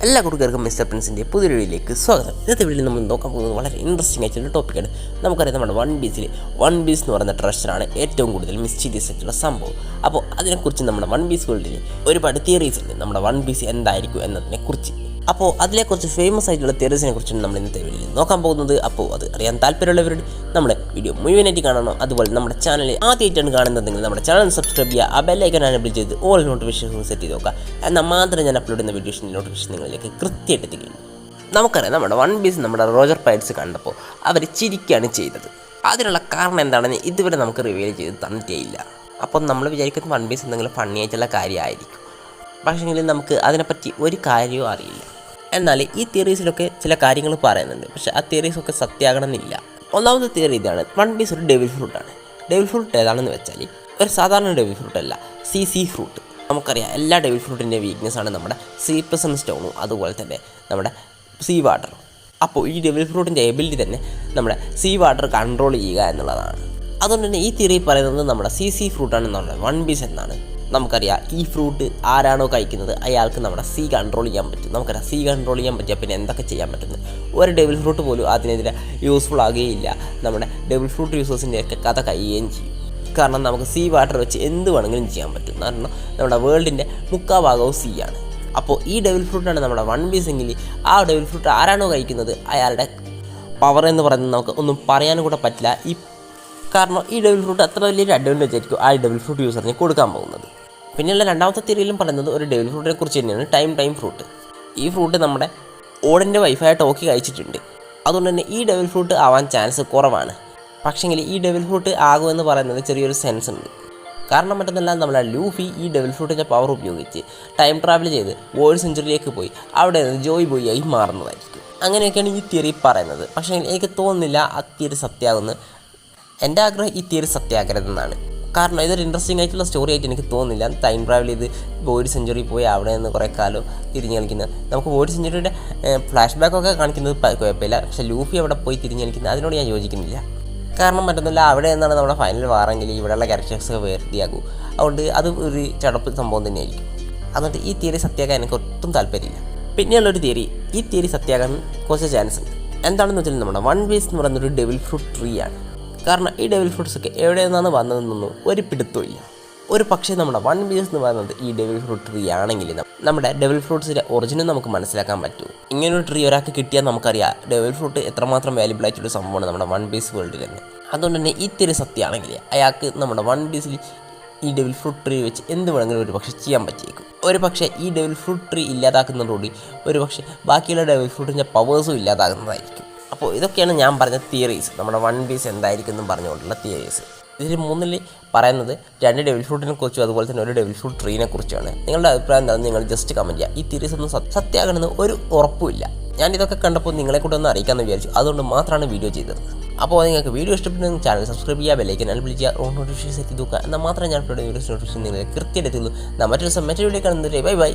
എല്ലാ കൂട്ടുകാർക്കും മിസ്റ്റർ പ്രിൻസിൻ്റെ പുതിയൊരു വീഡിയോയിലേക്ക് സ്വാഗതം. ഇന്നത്തെ വീഡിയോയിൽ നമ്മൾ നോക്കാൻ പോകുന്നത് വളരെ ഇൻട്രസ്റ്റിംഗ് ആയിട്ടുള്ള ടോപ്പിക്കാണ്. നമുക്കറിയാം നമ്മുടെ വൺ പീസ് എന്ന് പറയുന്ന ട്രഷറാണ് ഏറ്റവും കൂടുതൽ മിസ്റ്റീരിയസ് ആയിട്ടുള്ള സംഭവം. അപ്പോൾ അതിനെക്കുറിച്ച് നമ്മുടെ വൺ പീസ് വേൾഡിൽ ഒരുപാട് തിയറീസ് ഉണ്ട്, നമ്മുടെ വൺ പീസ് എന്തായിരിക്കും എന്നതിനെക്കുറിച്ച്. അപ്പോൾ അതിലെക്കുറിച്ച് ഫേമസ് ആയിട്ടുള്ള തിയറീസിനെ കുറിച്ചാണ് നമ്മൾ ഇന്നത്തെ വീഡിയോയിൽ നോക്കാൻ പോകുന്നത്. അപ്പോൾ അത് അറിയാൻ താല്പര്യമുള്ളവരുടെ നമ്മുടെ വീഡിയോ മുഴുവനായിട്ട് കാണണം. അതുപോലെ നമ്മുടെ ചാനൽ ആദ്യമായിട്ടാണ് കാണുന്നതെങ്കിൽ നമ്മുടെ ചാനൽ സബ്സ്ക്രൈബ് ചെയ്യുക, ആ ബെല്ലൈക്കൺ എനേബിൾ ചെയ്ത് ഓൾ നോട്ടിഫിക്കേഷൻ സെറ്റ് ചെയ്ത് നോക്കുക. എന്നാൽ മാത്രമേ ഞാൻ അപ്ലോഡ് ചെയ്യുന്ന വീഡിയോസിൻ്റെ നോട്ടിഫിക്കേഷൻ നിങ്ങളിലേക്ക് കൃത്യമായിട്ട് എത്തിക്കുകയുള്ളൂ. നമുക്കറിയാം നമ്മുടെ വൺ പീസ് നമ്മുടെ റോജർ പൈറ്റ്സ് കണ്ടപ്പോൾ അവർ ചിരിക്കുകയാണ് ചെയ്തത്. അതിനുള്ള കാരണം എന്താണെന്ന് ഇതുവരെ നമുക്ക് റിവീൽ ചെയ്ത് തന്നിട്ടേയില്ല. അപ്പം നമ്മൾ വിചാരിക്കുന്ന വൺ പീസ് എന്തെങ്കിലും ഫണ്ണി ആയിട്ടുള്ള കാര്യമായിരിക്കും, പക്ഷേങ്കിൽ നമുക്ക് അതിനെപ്പറ്റി ഒരു കാര്യവും അറിയില്ല. എന്നാൽ ഈ തിയറീസിലൊക്കെ ചില കാര്യങ്ങൾ പറയുന്നുണ്ട്, പക്ഷേ ആ തിയറീസൊക്കെ സത്യമാകണമെന്നില്ല. ഒന്നാമത്തെ തിയറി ഇതാണ്, വൺ പീസ് ഒരു ഡെവിൾ ഫ്രൂട്ടാണ്. ഡെവിൾ ഫ്രൂട്ട് ഏതാണെന്ന് വെച്ചാൽ ഒരു സാധാരണ ഡെവിൾ ഫ്രൂട്ട് അല്ല, സി ഫ്രൂട്ട്. നമുക്കറിയാം എല്ലാ ഡെവിൾ ഫ്രൂട്ടിൻ്റെ വീക്ക്നെസ് ആണ് നമ്മുടെ സീപ്രസൻ സ്റ്റോണും അതുപോലെ തന്നെ നമ്മുടെ സീ വാട്ടറും. അപ്പോൾ ഈ ഡെവിൾ ഫ്രൂട്ടിൻ്റെ എബിലിറ്റി തന്നെ നമ്മുടെ സീ വാട്ടർ കൺട്രോൾ ചെയ്യുക എന്നുള്ളതാണ്. അതുകൊണ്ട് തന്നെ ഈ തിയറി പറയുന്നത് നമ്മുടെ സി ഫ്രൂട്ടാണ് നമ്മുടെ വൺ പീസ് എന്നാണ്. നമുക്കറിയാം ഈ ഫ്രൂട്ട് ആരാണോ കഴിക്കുന്നത് അയാൾക്ക് നമ്മുടെ സീ കൺട്രോൾ ചെയ്യാൻ പറ്റും. നമുക്കറിയാം സീ കൺട്രോൾ ചെയ്യാൻ പറ്റിയാൽ പിന്നെ എന്തൊക്കെ ചെയ്യാൻ പറ്റുന്നത്. ഒരു ഡെവിൾ ഫ്രൂട്ട് പോലും അതിനെതിരെ യൂസ്ഫുൾ ആകുകയില്ല. നമ്മുടെ ഡെവിൾ ഫ്രൂട്ട് യൂസേഴ്സിൻ്റെയൊക്കെ കഥ കഴിയുകയും ചെയ്യും. കാരണം നമുക്ക് സീ വാട്ടർ വെച്ച് എന്ത് വേണമെങ്കിലും ചെയ്യാൻ പറ്റും. കാരണം നമ്മുടെ വേൾഡിൻ്റെ മുക്കാൽ ഭാഗവും സീ ആണ്. അപ്പോൾ ഈ ഡെവിൾ ഫ്രൂട്ടാണ് നമ്മുടെ വൺ പീസ് എങ്കിൽ ആ ഡെവിൾ ഫ്രൂട്ട് ആരാണോ കഴിക്കുന്നത് അയാളുടെ പവർ എന്ന് പറയുന്നത് നമുക്ക് ഒന്നും പറയാനും കൂടെ പറ്റില്ല. കാരണം ഈ ഡെവിൾ ഫ്രൂട്ട് അത്ര വലിയൊരു അഡ്വാൻറ്റേജ് ആയിരിക്കും ആ ഡെവിൾ ഫ്രൂട്ട് യൂസറിന് കൊടുക്കാൻ പോകുന്നത്. പിന്നെയുള്ള രണ്ടാമത്തെ തിയറിയിലും പറയുന്നത് ഒരു ഡെവിൾ ഫ്രൂട്ടിനെ കുറിച്ച് തന്നെയാണ്, ടൈം ഫ്രൂട്ട്. ഈ ഫ്രൂട്ട് നമ്മുടെ ഓടിൻ്റെ വൈഫായ ടോക്കി കഴിച്ചിട്ടുണ്ട്. അതുകൊണ്ട് തന്നെ ഈ ഡെവിൾ ഫ്രൂട്ട് ആവാൻ ചാൻസ് കുറവാണ്. പക്ഷേങ്കിൽ ഈ ഡെവിൾ ഫ്രൂട്ട് ആകുമെന്ന് പറയുന്നത് ചെറിയൊരു സെൻസ് ഉണ്ട്. കാരണം മറ്റൊന്നല്ല, നമ്മുടെ ലൂഫി ഈ ഡെവിൾ ഫ്രൂട്ടിൻ്റെ പവർ ഉപയോഗിച്ച് ടൈം ട്രാവൽ ചെയ്ത് വേൾഡ് സെഞ്ചുറിയിലേക്ക് പോയി അവിടെ നിന്ന് ജോയ് ബോയ് ആയി മാറുന്നതായിരിക്കും. അങ്ങനെയൊക്കെയാണ് ഈ തിയറി പറയുന്നത്. പക്ഷേ എനിക്ക് തോന്നുന്നില്ല ആ തിയറി സത്യമാകുമെന്ന്. എൻ്റെ ആഗ്രഹം ഈ തിയറി സത്യമാക്കരുതെന്നാണ്. കാരണം ഇതൊരു ഇൻട്രസ്റ്റിംഗ് ആയിട്ടുള്ള സ്റ്റോറി ആയിട്ട് എനിക്ക് തോന്നുന്നില്ല. ടൈം ട്രാവൽ ചെയ്ത് വേൾഡ് സെഞ്ചുറി പോയി അവിടെ നിന്ന് കുറേ കാലം തിരിഞ്ഞ് കളിക്കുന്നത്. നമുക്ക് വേൾഡ് സെഞ്ചുറിയുടെ ഫ്ലാഷ് ബാക്കൊക്കെ കാണിക്കുന്നത് കുഴപ്പമില്ല, പക്ഷേ ലൂഫി അവിടെ പോയി തിരിഞ്ഞ് കളിക്കുന്നത് അതിനോട് ഞാൻ യോജിക്കുന്നില്ല. കാരണം മറ്റൊന്നുമില്ല, അവിടെ നിന്നാണ് നമ്മുടെ ഫൈനൽ വാറെങ്കിൽ ഇവിടെയുള്ള ക്യാരക്ടേഴ്സൊക്കെ വേർതിയാകും. അതുകൊണ്ട് അത് ഒരു ചടപ്പ് സംഭവം തന്നെയായിരിക്കും. അതുകൊണ്ട് ഈ തിയറി സത്യമാക്കാൻ എനിക്ക് ഒട്ടും താല്പര്യമില്ല. പിന്നെയുള്ളൊരു തിയറി, ഈ തിയറി സത്യമാകാൻ കുറച്ച് ചാൻസ് ഉണ്ട്. എന്താണെന്ന് വെച്ചാൽ നമ്മുടെ വൺ പീസ് എന്ന് പറയുന്നൊരു ഡെവിൾ ഫ്രൂട്ട് ട്രീ ആണ്. കാരണം ഈ ഡെവിൾ ഫ്രൂട്ട്സൊക്കെ എവിടെ നിന്നാണ് വന്നതെന്നൊന്നും ഒരു പിടുത്തമില്ല. ഒരു പക്ഷേ നമ്മുടെ വൺ പീസ് എന്ന് പറയുന്നത് ഈ ഡെവിൾ ഫ്രൂട്ട് ട്രീ ആണെങ്കിൽ നമ്മുടെ ഡെവിൾ ഫ്രൂട്ട്സിൻ്റെ ഒറിജിനും നമുക്ക് മനസ്സിലാക്കാൻ പറ്റും. ഇങ്ങനൊരു ട്രീ ഒരാൾക്ക് കിട്ടിയാൽ നമുക്കറിയാം ഡെവിൾ ഫ്രൂട്ട് എത്രമാത്രം വാല്യുബിൾ ആയിട്ടൊരു സംഭവമാണ് നമ്മുടെ വൺ പീസ് വേൾഡിൽ തന്നെ. അതുകൊണ്ട് തന്നെ ഈ തിരി സത്യമാണെങ്കിൽ അയാൾക്ക് നമ്മുടെ വൺ പീസിൽ ഈ ഡെവിൾ ഫ്രൂട്ട് ട്രീ വെച്ച് എന്ത് വേണമെങ്കിലും ഒരു പക്ഷേ ചെയ്യാൻ പറ്റിയേക്കും. ഒരു പക്ഷേ ഈ ഡെവിൾ ഫ്രൂട്ട് ട്രീ ഇല്ലാതാക്കുന്നതോടുകൂടി ഒരു പക്ഷേ ബാക്കിയുള്ള ഡെവിൾ ഫ്രൂട്ടിൻ്റെ പവേഴ്സും ഇല്ലാതാകുന്നതായിരിക്കും. അപ്പോൾ ഇതൊക്കെയാണ് ഞാൻ പറഞ്ഞ തിയറീസ്, നമ്മുടെ വൺ പീസ് എന്തായിരിക്കും എന്നും പറഞ്ഞുകൊണ്ടുള്ള തിയറീസ്. ഇതിൽ മൂന്നിൽ പറയുന്നത് 2 ഡെവിൾ ഫ്രൂട്ടിനെ കുറിച്ചും അതുപോലെ തന്നെ ഒരു ഡെവിൾ ഫ്രൂട്ട് ട്രീനെ കുറിച്ചാണ്. നിങ്ങളുടെ അഭിപ്രായം എന്താണെന്ന് നിങ്ങൾ ജസ്റ്റ് കമൻറ്റ് ചെയ്യുക. ഈ തിയറീസ് ഒന്നും സത്യമാകണമെന്ന് ഒരു ഉറപ്പുമില്ല. ഞാനിതൊക്കെ കണ്ടപ്പോൾ നിങ്ങളെ കൂടെ ഒന്ന് അറിയിക്കാമെന്ന് വിചാരിച്ചു. അതുകൊണ്ട് മാത്രമാണ് വീഡിയോ ചെയ്തത്. അപ്പോൾ നിങ്ങൾക്ക് വീഡിയോ ഇഷ്ടപ്പെട്ടെങ്കിൽ ചാനൽ സബ്സ്ക്രൈബ് ചെയ്യുക, ബെല്ലൈക്കൻ എനേബിൾ ചെയ്യുക, ഓൺ നോട്ടിഫിക്കേഷൻ സെറ്റ് ചെയ്ത് നോക്കുക. എന്നാൽ മാത്രമേ ഞാൻ അപ്ലോഡ് ചെയ്യുന്ന വീഡിയോസ് നോട്ടിഫിക്കേഷൻ നിങ്ങൾ കൃത്യമായിട്ട് എത്തുള്ളൂ. മറ്റൊരു വീഡിയോ കാണുന്നത്. ബൈ.